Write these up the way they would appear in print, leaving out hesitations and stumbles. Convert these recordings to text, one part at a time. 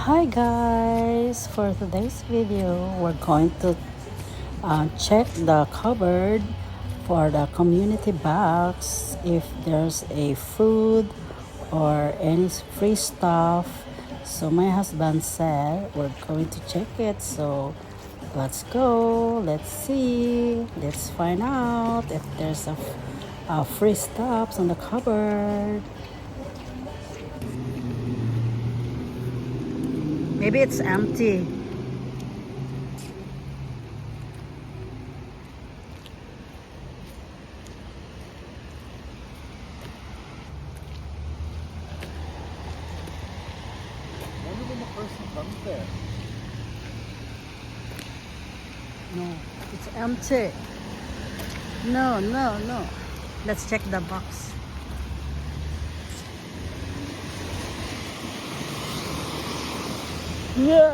Hi guys, for today's video we're going to check the cupboard for the community box if there's a food or any free stuff. So my husband said we're going to check it, so let's go, let's see, let's find out if there's a free stuff on the cupboard. Maybe it's empty. Wonder when the person comes there. No, it's empty. No. Let's check the box. Yeah.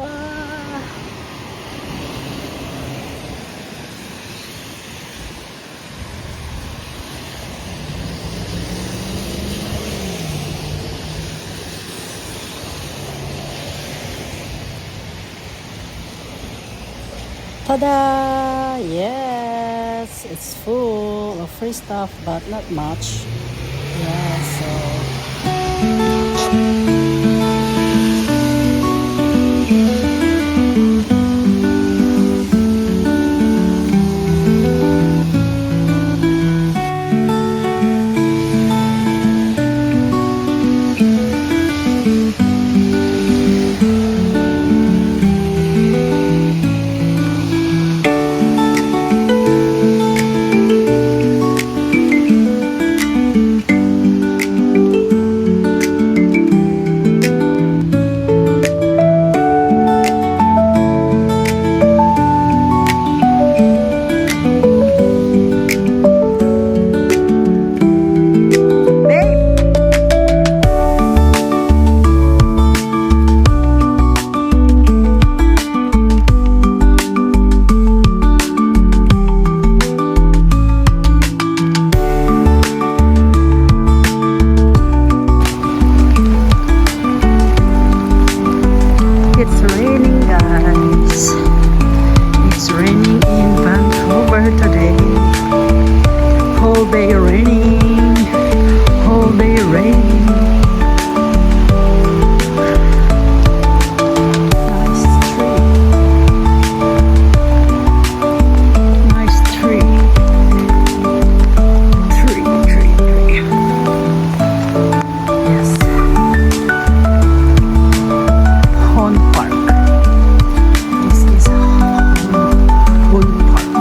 Ta-da! Yes, it's full of free stuff, but not much. Yeah, so it's raining, guys. It's raining in Vancouver today. Whole day raining. Whole day raining. Nice tree. Tree. Yes. Hon Park. This is Hon Park.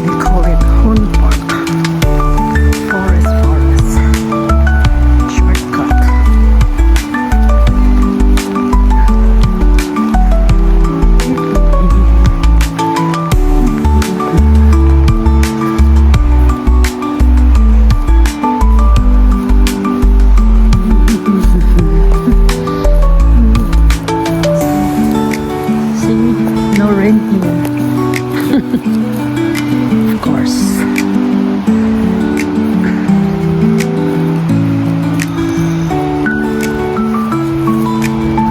They call it Hon Park. Forest. Shortcut. See, no rain here. Of course.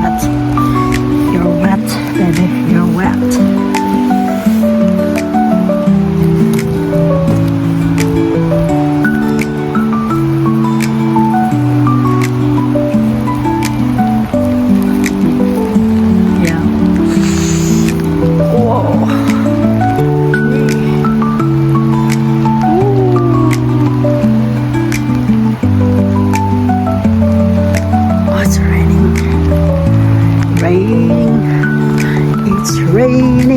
Wet. You're wet, baby. You're wet. Yeah. Whoa. Oh, it's raining. It's raining.